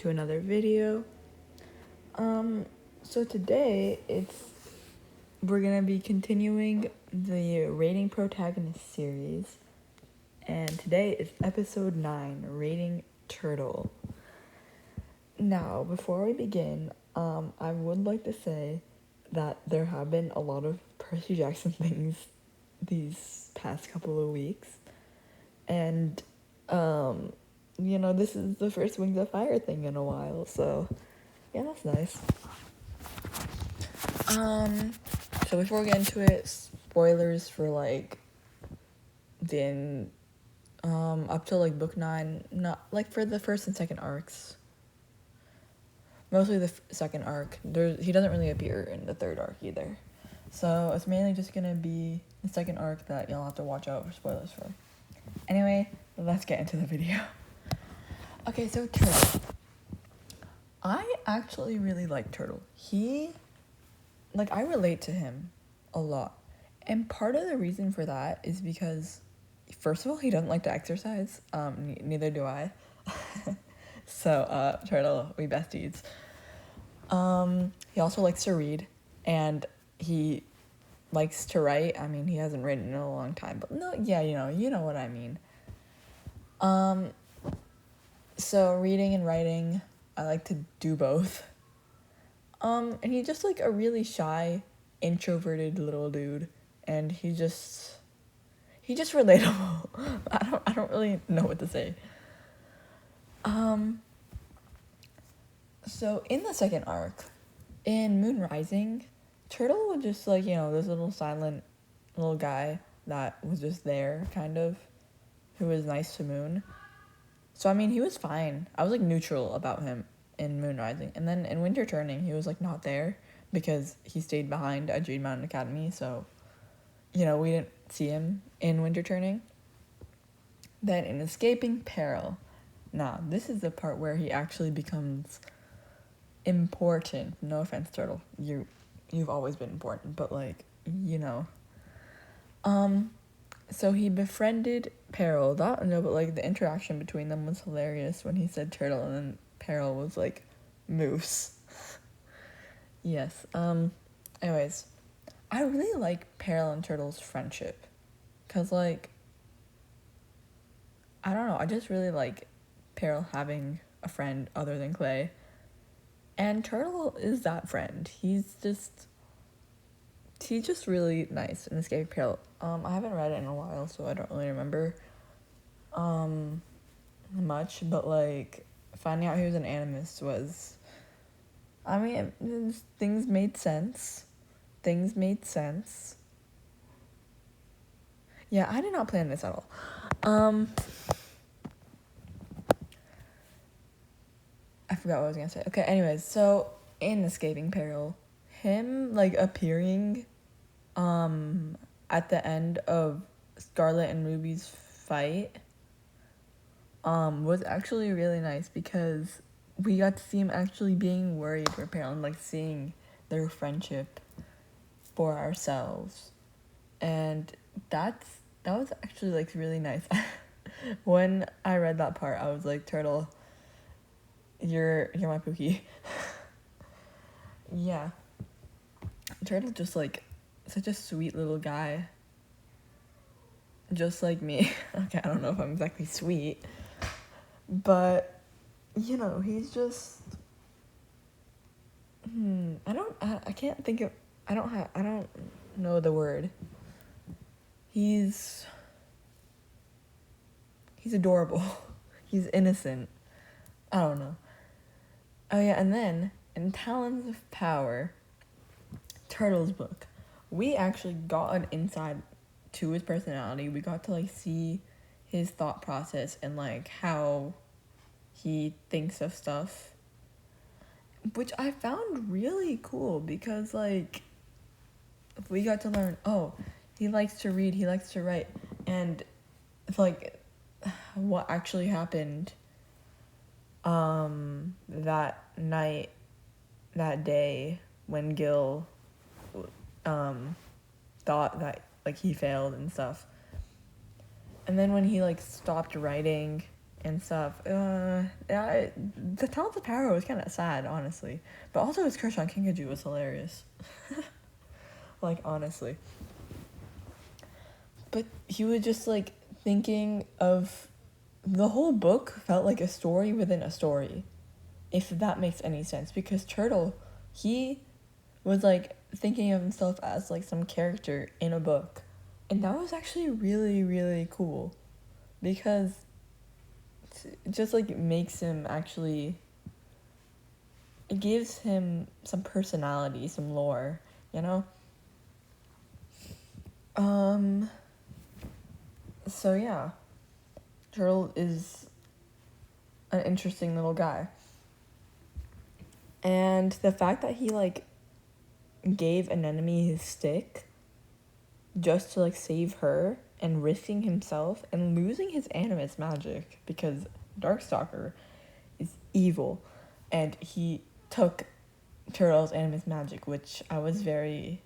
to another video. So today we're gonna be continuing the Rating Protagonists series, and today is episode 9, Rating Turtle. Now, before we begin, I would like to say that there have been a lot of Percy Jackson things these past couple of weeks, and this is the first Wings of Fire thing in a while, so yeah, that's nice. So before we get into it, spoilers for up to book 9, not for the first and second arcs. Mostly the second arc. He doesn't really appear in the third arc either. So it's mainly just gonna be the second arc that you'll have to watch out for spoilers for. Anyway, let's get into the video. Okay, so Turtle. I actually really like Turtle. I relate to him a lot. And part of the reason for that is because, first of all, he doesn't like to exercise. Neither do I. So, Turtle, we besties. He also likes to read, and he likes to write. I mean, he hasn't written in a long time, but no, yeah, you know what I mean. So reading and writing, I like to do both. And he's just a really shy, introverted little dude, and he's just relatable. I don't really know what to say. So in the second arc, in Moon Rising, Turtle was just this little silent little guy that was just there, kind of, who was nice to Moon. So I mean, he was fine. I was neutral about him in Moon Rising, and then in Winter Turning, he was not there because he stayed behind at Jade Mountain Academy. So, we didn't see him in Winter Turning. Then in Escaping Peril, now this is the part where he actually becomes important. No offense, Turtle. You've always been important, but so he befriended Peril. The interaction between them was hilarious when he said Turtle and then Peril was Moose. Yes. Anyways, I really like Peril and Turtle's friendship, cause I don't know. I just really like Peril having a friend other than Clay, and Turtle is that friend. He's just really nice in Escaping Peril. I haven't read it in a while, so I don't really remember much, but finding out he was an animist was, I mean, things made sense. Yeah, I did not plan this at all. I forgot what I was gonna say. Okay, anyways, so in Escaping Peril, him appearing at the end of Scarlet and Ruby's fight was actually really nice, because we got to see him actually being worried for Peril and seeing their friendship for ourselves, and that was actually really nice. When I read that part, I was like, Turtle, you're my Pookie. Yeah, Turtle just such a sweet little guy, just like me. Okay, I don't know if I'm exactly sweet, but he's just I don't know the word. He's adorable. He's innocent. I don't know. Oh yeah, and then in Talons of Power, Turtle's book, we actually got an insight to his personality. We got to see his thought process and how he thinks of stuff, which I found really cool, because we got to learn, he likes to read, he likes to write, and what actually happened that night, that day, when Gil thought that he failed and stuff. And then when he stopped writing and stuff. Yeah, the Talents of Power was kind of sad, honestly. But also his crush on Kinkajou was hilarious. Like, honestly. But he was just, like, thinking of... The whole book felt like a story within a story, if that makes any sense. Because Turtle, he was, like, thinking of himself as, like, some character in a book. And that was actually really, really cool. Because it just, like, makes him actually... It gives him some personality, some lore, you know? So, yeah. Turtle is an interesting little guy. And the fact that he, like, gave an enemy his stick just to, like, save her and risking himself and losing his animus magic because Darkstalker is evil and he took Turtle's animus magic, which I was very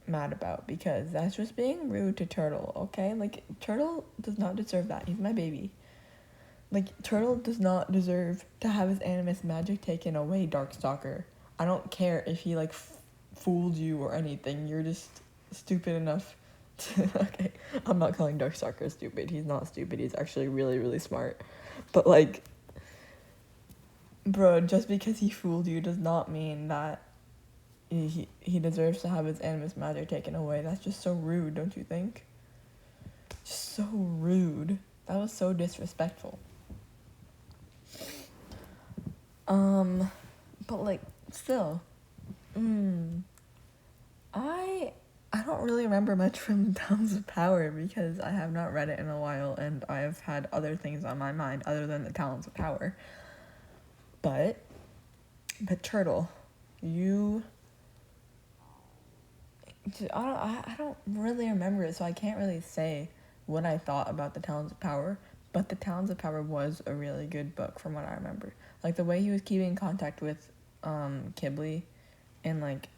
mad about because that's just being rude to Turtle, okay? Like, Turtle does not deserve that. He's my baby. Like, Turtle does not deserve to have his animus magic taken away, Darkstalker. I don't care if he, like, fooled you or anything. You're just stupid enough to... Okay, I'm not calling Darkstalker stupid. He's not stupid. He's actually really, really smart. But, like, bro, just because he fooled you does not mean that he deserves to have his animus magic taken away. That's just so rude, don't you think? Just so rude. That was so disrespectful. But, like, still, I don't really remember much from Talents of Power because I have not read it in a while and I have had other things on my mind other than the Talents of Power. But Turtle, I don't really remember it, so I can't really say what I thought about the Talents of Power. But the Talents of Power was a really good book from what I remember. Like, the way he was keeping in contact with Kibble and, like,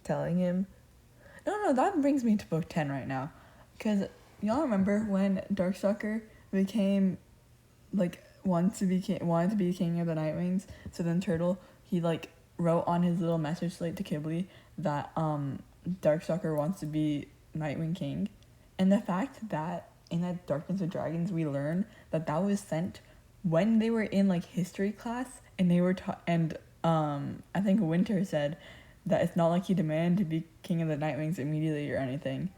telling him... No, that brings me to book 10 right now. Because y'all remember when Darkstalker became, like, wanted to be king of the Nightwings? So then Turtle, he, like, wrote on his little message slate to Kibble that Darkstalker wants to be Nightwing King. And the fact that in that Darkness of Dragons we learn that was sent when they were in, like, history class and they were I think Winter said that it's not like he demanded to be king of the Nightwings immediately or anything.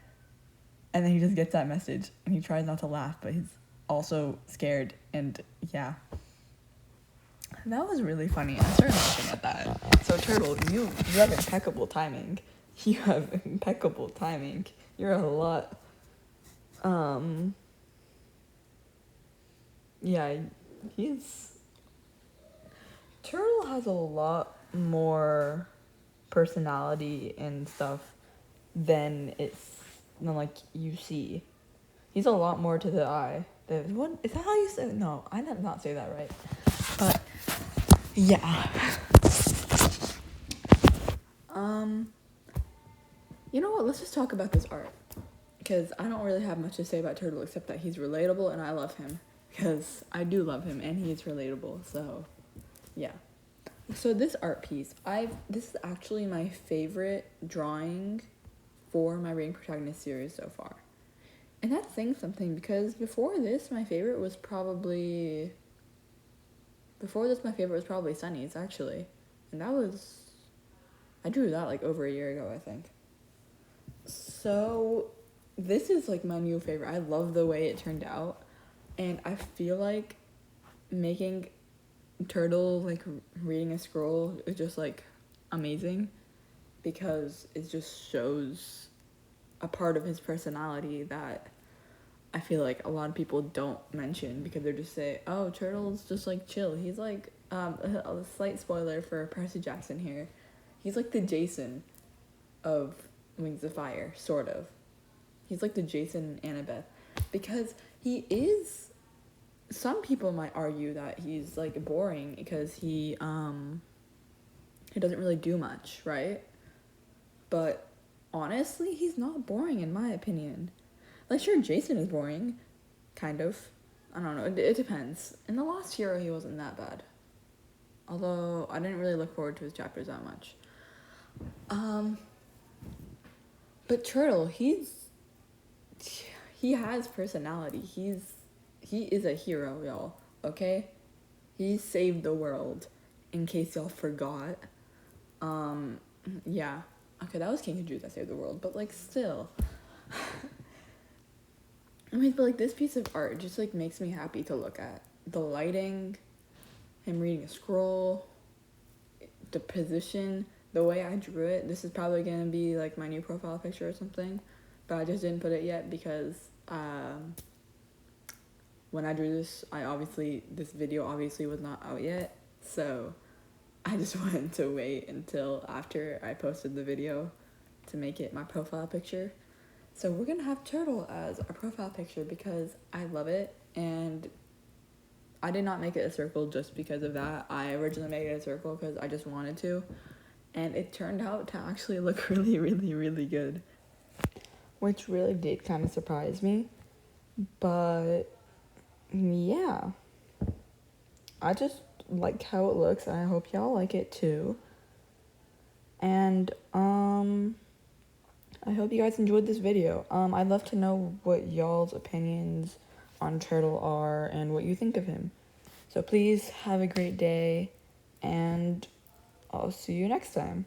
And then he just gets that message and he tries not to laugh, but he's also scared. And yeah, that was really funny. I started laughing at that. So Turtle, you have impeccable timing. You have impeccable timing. You're a lot. Yeah, Turtle has a lot more personality and stuff than like you see. He's a lot more to the eye. What is that how you say it? No, I did not say that right. But yeah. You know what? Let's just talk about this art. Because I don't really have much to say about Turtle except that he's relatable and I love him. Because I do love him and he is relatable. So, yeah. So this art piece, this is actually my favorite drawing for my Rating Protagonists series so far. And that's saying something because before this my favorite was probably Sunny's actually. And I drew that like over a year ago, I think. So this is like my new favorite. I love the way it turned out. And I feel like making Turtle like reading a scroll is just like amazing because it just shows a part of his personality that I feel like a lot of people don't mention because they just say, oh, Turtle's just like chill. He's like a slight spoiler for Percy Jackson here. He's like the Jason of Wings of Fire, sort of. He's like the Jason and Annabeth because he is... Some people might argue that he's like boring because he doesn't really do much, right? But honestly, he's not boring in my opinion. Like, sure, Jason is boring, kind of, I don't know. It depends. In the last hero, he wasn't that bad. Although I didn't really look forward to his chapters that much. But Turtle, he has personality. He is a hero, y'all. Okay, he saved the world. In case y'all forgot. Yeah. Okay, that was King Kaju that saved the world, but like still. I mean, but like this piece of art just like makes me happy to look at. The lighting, him reading a scroll, the position, the way I drew it. This is probably gonna be like my new profile picture or something, but I just didn't put it yet because when I drew this, this video obviously was not out yet, so I just wanted to wait until after I posted the video to make it my profile picture. So we're gonna have Turtle as our profile picture because I love it, and I did not make it a circle just because of that. I originally made it a circle because I just wanted to, and it turned out to actually look really, really, really good, which really did kind of surprise me. But yeah, I just like how it looks, and I hope y'all like it too. And I hope you guys enjoyed this video. I'd love to know what y'all's opinions on Turtle are and what you think of him. So please have a great day, and I'll see you next time.